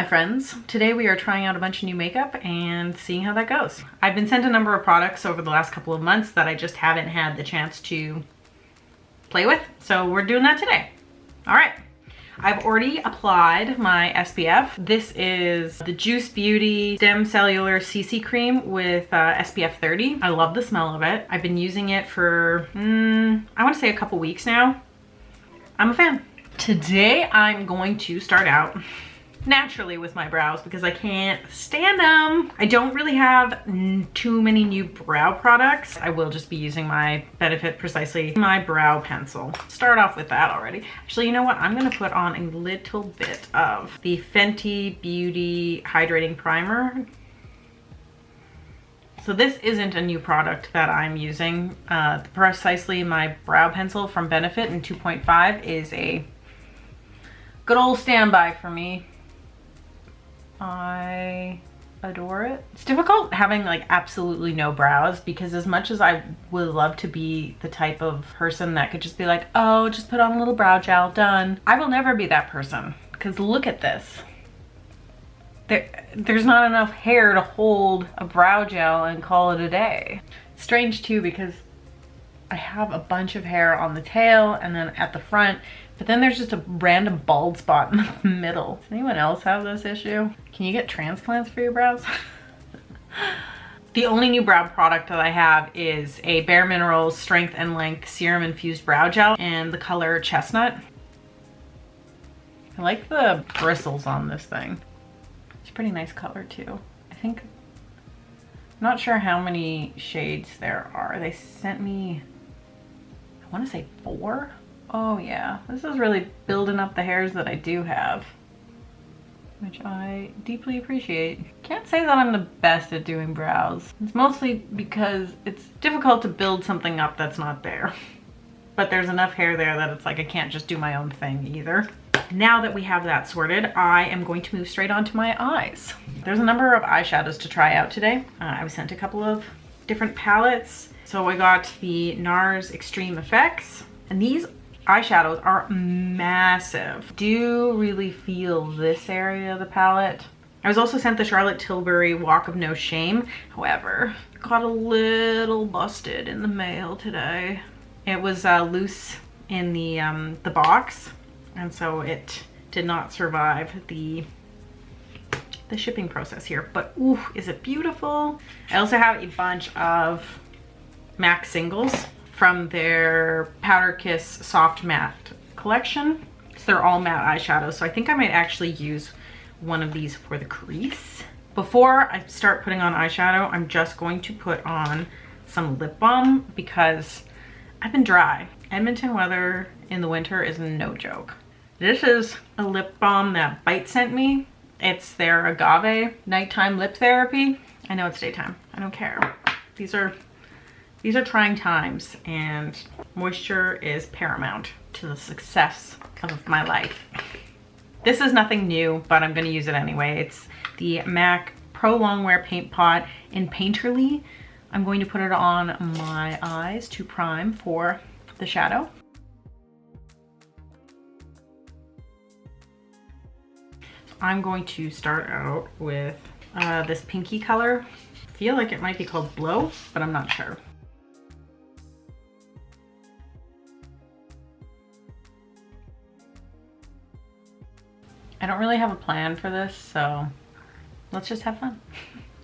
friends. Today we are trying out a bunch of new makeup and seeing how that goes. I've been sent a number of products over the last couple of months that I just haven't had the chance to play with, so we're doing that today. All right. I've already applied my SPF. This is the Juice Beauty Stem Cellular CC Cream with SPF 30. I love the smell of it. I've been using it for, I want to say a couple weeks now. I'm a fan. Today I'm going to start out naturally with my brows because I can't stand them. I don't really have too many new brow products. I will just be using my Benefit Precisely my brow pencil. Start off with that already. Actually, you know what? I'm gonna put on a little bit of the Fenty Beauty Hydrating Primer. So this isn't a new product that I'm using. Precisely my brow pencil from Benefit in 2.5 is a good old standby for me. I adore it. It's difficult having like absolutely no brows because as much as I would love to be the type of person that could just be like, oh, just put on a little brow gel, done. I will never be that person because look at this. There's not enough hair to hold a brow gel and call it a day. It's strange too because I have a bunch of hair on the tail and then at the front, but then there's just a random bald spot in the middle. Does anyone else have this issue? Can you get transplants for your brows? The only new brow product that I have is a Bare Minerals Strength and Length Serum Infused Brow Gel and the color Chestnut. I like the bristles on this thing. It's a pretty nice color too. I'm not sure how many shades there are. They sent me, I want to say 4. Oh yeah, this is really building up the hairs that I do have, which I deeply appreciate. Can't say that I'm the best at doing brows. It's mostly because it's difficult to build something up that's not there. But there's enough hair there that it's like I can't just do my own thing either. Now that we have that sorted, I am going to move straight on to my eyes. There's a number of eyeshadows to try out today. I was sent a couple of different palettes. So I got the NARS Extreme Effects, and these eyeshadows are massive. Do really feel this area of the palette. I was also sent the Charlotte Tilbury Walk of No Shame. However, got a little busted in the mail today. It was loose in the box, and so it did not survive the shipping process here. But ooh, is it beautiful? I also have a bunch of MAC singles from their Powder Kiss Soft Matte collection. So they're all matte eyeshadows. So I think I might actually use one of these for the crease. Before I start putting on eyeshadow, I'm just going to put on some lip balm because I've been dry. Edmonton weather in the winter is no joke. This is a lip balm that Bite sent me. It's their Agave Nighttime Lip Therapy. I know it's daytime. I don't care. These are trying times and moisture is paramount to the success of my life. This is nothing new, but I'm gonna use it anyway. It's the MAC Pro Longwear Paint Pot in Painterly. I'm going to put it on my eyes to prime for the shadow. So I'm going to start out with this pinky color. I feel like it might be called Blow, but I'm not sure. I don't really have a plan for this, so let's just have fun.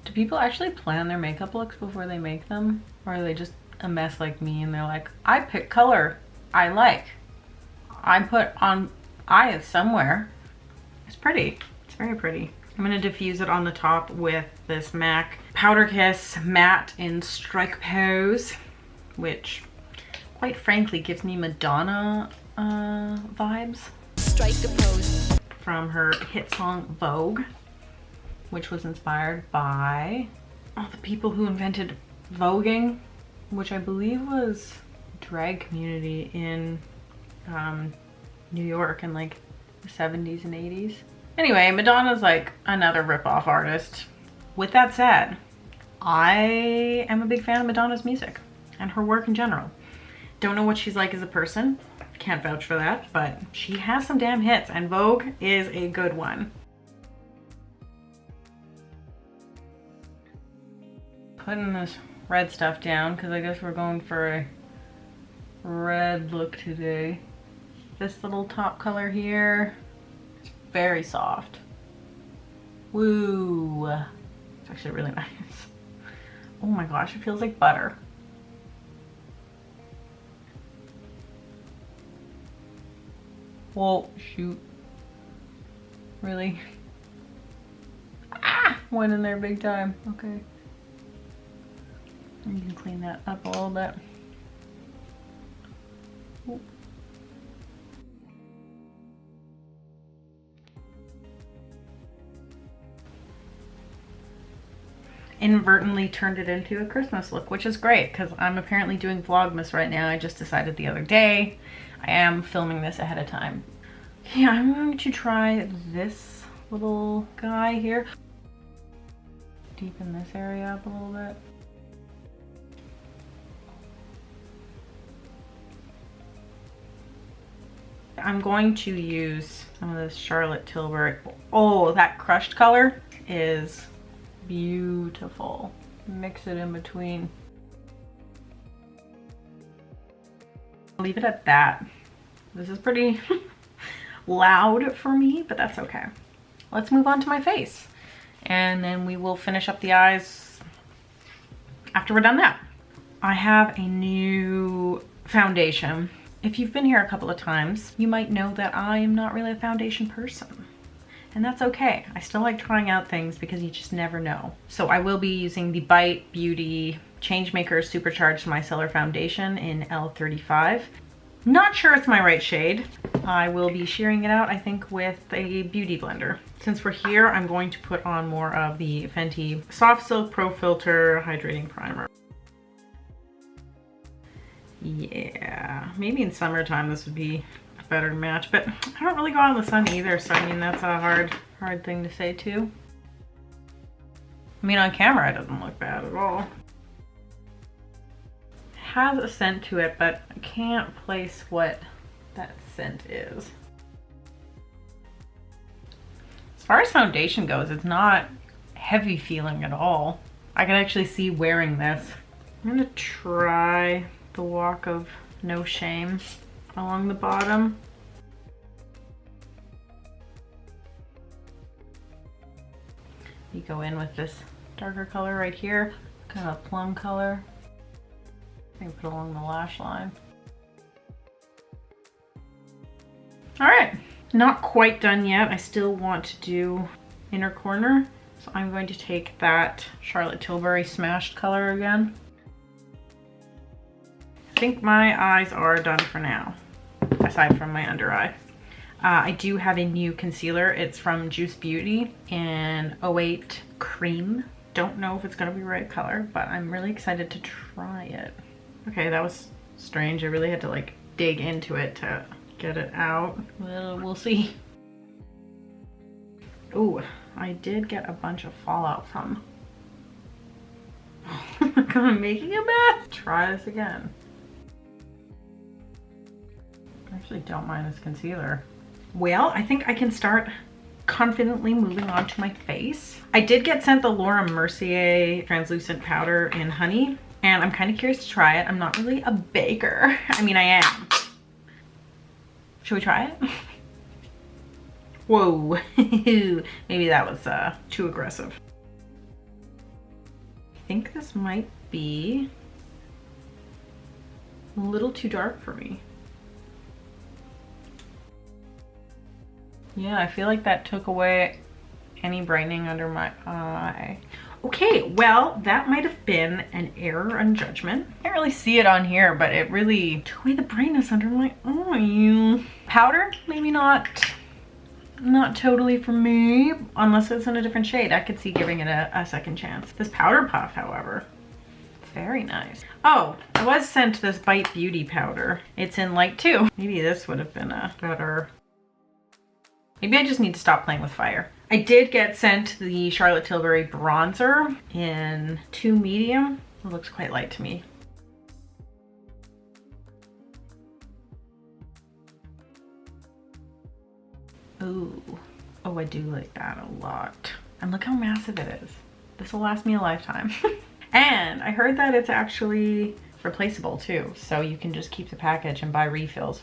Do people actually plan their makeup looks before they make them? Or are they just a mess like me and they're like, I pick color I like. I put on eyes somewhere. It's pretty. It's very pretty. I'm gonna diffuse it on the top with this MAC Powder Kiss Matte in Strike Pose, which quite frankly gives me Madonna vibes. Strike a pose. From her hit song Vogue, which was inspired by all the people who invented voguing, which I believe was a drag community in New York in like the 70s and 80s. Anyway, Madonna's like another rip-off artist. With that said, I am a big fan of Madonna's music and her work in general. Don't know what she's like as a person. Can't vouch for that, but she has some damn hits and Vogue is a good one. Putting this red stuff down because I guess we're going for a red look today. This little top color here, it's very soft. Woo! It's actually really nice. Oh my gosh, it feels like butter. Whoa, shoot. Really? Ah! Went in there big time. Okay. You can clean that up a little bit. Ooh. Inadvertently turned it into a Christmas look, which is great because I'm apparently doing vlogmas right now. I just decided the other day. I am filming this ahead of time. Yeah, I'm going to try this little guy here. Deepen this area up a little bit. I'm going to use some of this Charlotte Tilbury. Oh, that crushed color is beautiful. Mix it in between. Leave it at that. This is pretty loud for me, but that's okay. Let's move on to my face. And then we will finish up the eyes after we're done that. I have a new foundation. If you've been here a couple of times, you might know that I am not really a foundation person. And that's okay. I still like trying out things because you just never know. So I will be using the Bite Beauty Changemaker Supercharged Micellar Foundation in L35. Not sure it's my right shade. I will be shearing it out, I think, with a beauty blender. Since we're here, I'm going to put on more of the Fenty Soft Silk Pro Filter Hydrating Primer. Yeah, maybe in summertime this would be a better match, but I don't really go out in the sun either, so I mean, that's a hard thing to say too. I mean, on camera it doesn't look bad at all. It has a scent to it, but I can't place what that scent is. As far as foundation goes, it's not heavy feeling at all. I can actually see wearing this. I'm gonna try the Walk of No Shame along the bottom. You go in with this darker color right here, kind of a plum color. I think put along the lash line. All right, not quite done yet. I still want to do inner corner. So I'm going to take that Charlotte Tilbury smashed color again. I think my eyes are done for now, aside from my under eye. I do have a new concealer. It's from Juice Beauty in 08 Cream. Don't know if it's gonna be the right color, but I'm really excited to try it. Okay, that was strange. I really had to like dig into it to get it out. Well, we'll see. Ooh, I did get a bunch of fallout from. Oh my god, I'm making a mess. Try this again. I actually don't mind this concealer. Well, I think I can start confidently moving on to my face. I did get sent the Laura Mercier translucent powder in honey, and I'm kind of curious to try it. I'm not really a baker. I mean, I am. Should we try it? Whoa, maybe that was too aggressive. I think this might be a little too dark for me. Yeah, I feel like that took away any brightening under my eye. Okay, well, that might have been an error in judgment. I can't really see it on here, but it really took away the brightness under my eye. Powder, maybe not totally for me, unless it's in a different shade. I could see giving it a second chance. This powder puff, however, very nice. Oh, I was sent this Bite Beauty powder. It's in light 2. Maybe this would have been a better. Maybe I just need to stop playing with fire. I did get sent the Charlotte Tilbury bronzer in 2 medium. It looks quite light to me. Ooh. Oh, I do like that a lot. And look how massive it is. This will last me a lifetime. And I heard that it's actually replaceable too. So you can just keep the package and buy refills.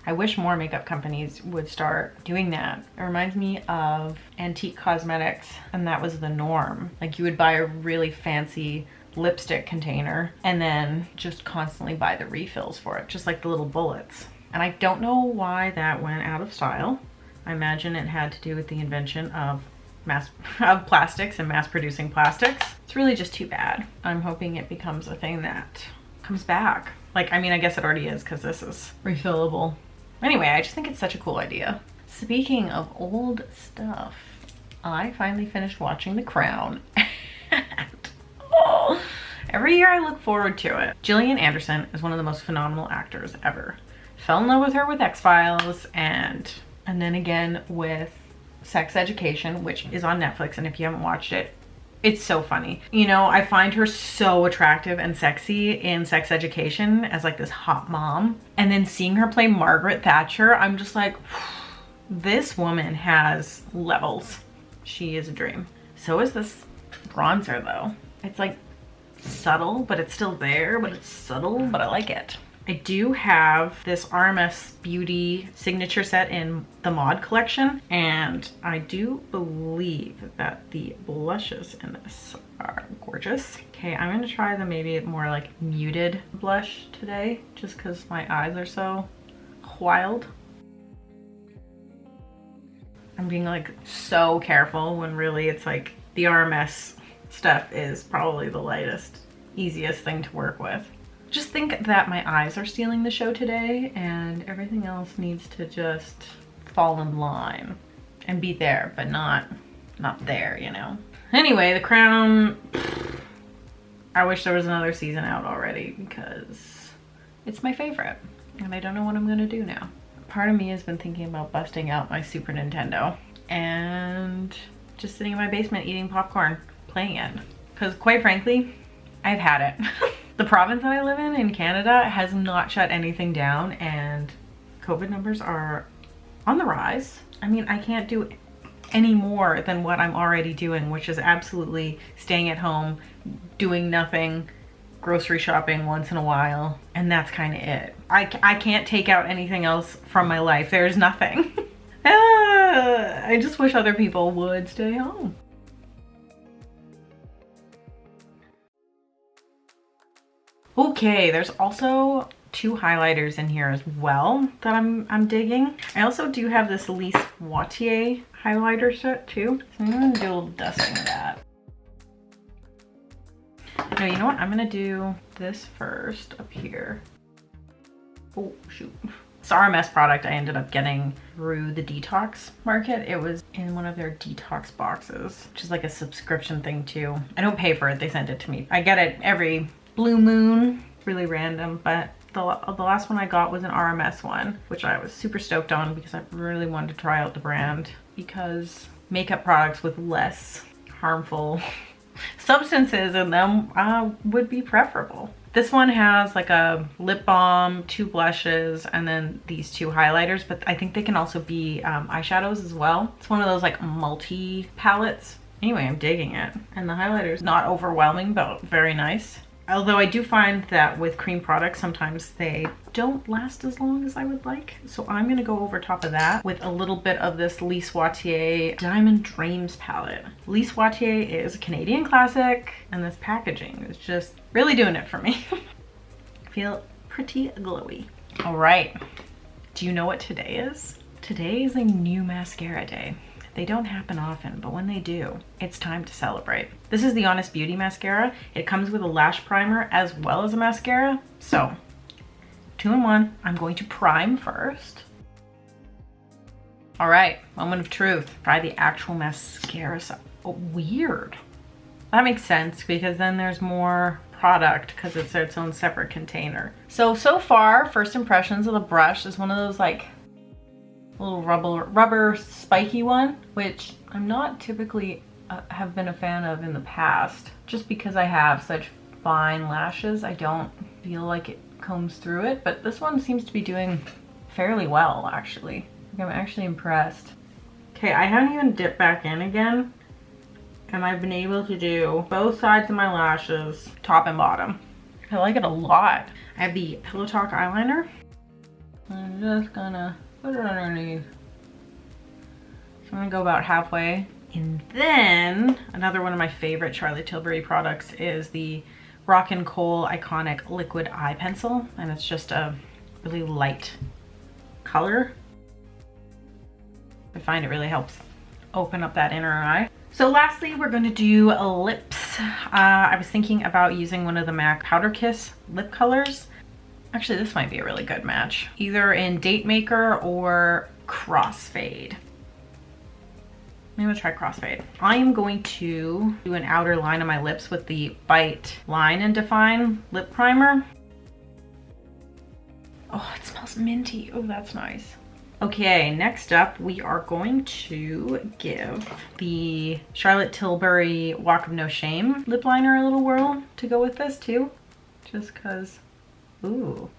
I wish more makeup companies would start doing that. It reminds me of antique cosmetics, and that was the norm. Like you would buy a really fancy lipstick container and then just constantly buy the refills for it, just like the little bullets. And I don't know why that went out of style. I imagine it had to do with the invention of plastics and mass producing plastics. It's really just too bad. I'm hoping it becomes a thing that comes back. Like, I mean, I guess it already is because this is refillable. Anyway, I just think it's such a cool idea. Speaking of old stuff, I finally finished watching The Crown. Oh, every year I look forward to it. Gillian Anderson is one of the most phenomenal actors ever. Fell in love with her with X-Files and then again with Sex Education, which is on Netflix, and if you haven't watched it, it's so funny. You know, I find her so attractive and sexy in Sex Education as like this hot mom. And then seeing her play Margaret Thatcher, I'm just like, this woman has levels. She is a dream. So is this bronzer though. It's like subtle, but it's still there, but it's subtle, but I like it. I do have this RMS Beauty signature set in the Mod collection, and I do believe that the blushes in this are gorgeous. Okay, I'm gonna try the maybe more like muted blush today, just because my eyes are so wild. I'm being like so careful when really it's like the RMS stuff is probably the lightest, easiest thing to work with. Just think that my eyes are stealing the show today and everything else needs to just fall in line and be there, but not there, you know? Anyway, The Crown, I wish there was another season out already because it's my favorite and I don't know what I'm gonna do now. Part of me has been thinking about busting out my Super Nintendo and just sitting in my basement eating popcorn, playing it. Because quite frankly, I've had it. The province that I live in Canada has not shut anything down and COVID numbers are on the rise. I mean, I can't do any more than what I'm already doing, which is absolutely staying at home, doing nothing, grocery shopping once in a while, and that's kind of it. I can't take out anything else from my life. There's nothing. I just wish other people would stay home. Okay, there's also two highlighters in here as well that I'm digging. I also do have this Lise Watier highlighter set too, so I'm gonna do a little dusting of that. No, you know what? I'm gonna do this first up here. Oh shoot. This RMS product I ended up getting through the detox market. It was in one of their detox boxes, which is like a subscription thing too. I don't pay for it, they send it to me. I get it every blue moon, really random, but the last one I got was an RMS one, which I was super stoked on because I really wanted to try out the brand because makeup products with less harmful substances in them would be preferable. This one has like a lip balm, 2 blushes, and then these 2 highlighters, but I think they can also be eyeshadows as well. It's one of those like multi palettes. Anyway, I'm digging it. And the highlighter is not overwhelming, but very nice. Although I do find that with cream products, sometimes they don't last as long as I would like. So I'm gonna go over top of that with a little bit of this Lise Watier Diamond Dreams palette. Lise Watier is a Canadian classic, and this packaging is just really doing it for me. I feel pretty glowy. All right, do you know what today is? Today is a new mascara day. They don't happen often, but when they do, it's time to celebrate. This is the Honest Beauty mascara. It comes with a lash primer as well as a mascara. So, 2 in 1. I'm going to prime first. All right, moment of truth. Try the actual mascara. Oh, weird. That makes sense because then there's more product because it's its own separate container. So far, first impressions of the brush is one of those like little rubber spiky one, which I'm not typically have been a fan of in the past. Just because I have such fine lashes, I don't feel like it combs through it, but this one seems to be doing fairly well actually. I'm actually impressed. Okay, I haven't even dipped back in again, And I've been able to do both sides of my lashes, top and bottom. I like it a lot. I have the Pillow Talk eyeliner. I'm just gonna put it underneath. So I'm gonna go about halfway. And then another one of my favorite Charlotte Tilbury products is the Rock and Kohl Iconic Liquid Eye Pencil. And it's just a really light color. I find it really helps open up that inner eye. So lastly, we're going to do lips. I was thinking about using one of the MAC Powder Kiss lip colors. Actually, this might be a really good match. Either in Date Maker or Crossfade. I'm gonna try Crossfade. I am going to do an outer line on my lips with the Bite Line and Define lip primer. Oh, it smells minty. Oh, that's nice. Okay, next up, we are going to give the Charlotte Tilbury Walk of No Shame lip liner a little whirl to go with this too. Just cause, ooh.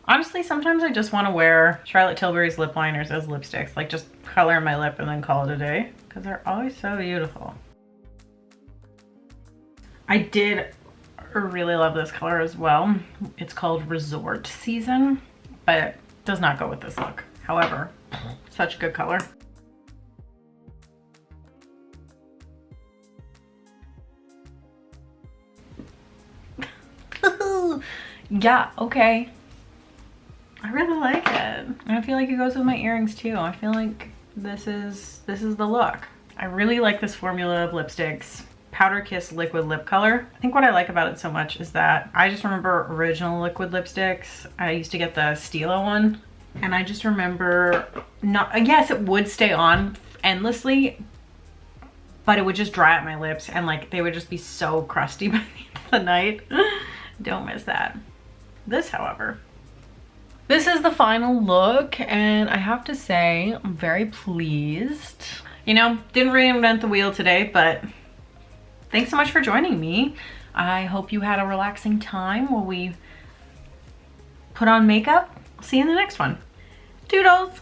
Honestly, sometimes I just want to wear Charlotte Tilbury's lip liners as lipsticks. Like just color my lip and then call it a day. Because they're always so beautiful. I did really love this color as well. It's called Resort Season. But it does not go with this look. However, such a good color. Yeah, okay. I really like it. And I feel like it goes with my earrings too. I feel like this is the look. I really like this formula of lipsticks. Powder Kiss liquid lip color. I think what I like about it so much is that I just remember original liquid lipsticks. I used to get the Stila one, and I just remember not, yes, it would stay on endlessly, but it would just dry out my lips and like they would just be so crusty by the end of the night. Don't miss that. This, however, this is the final look, and I have to say I'm very pleased. You know, didn't reinvent the wheel today, but thanks so much for joining me. I hope you had a relaxing time while we put on makeup. I'll see you in the next one. Doodles!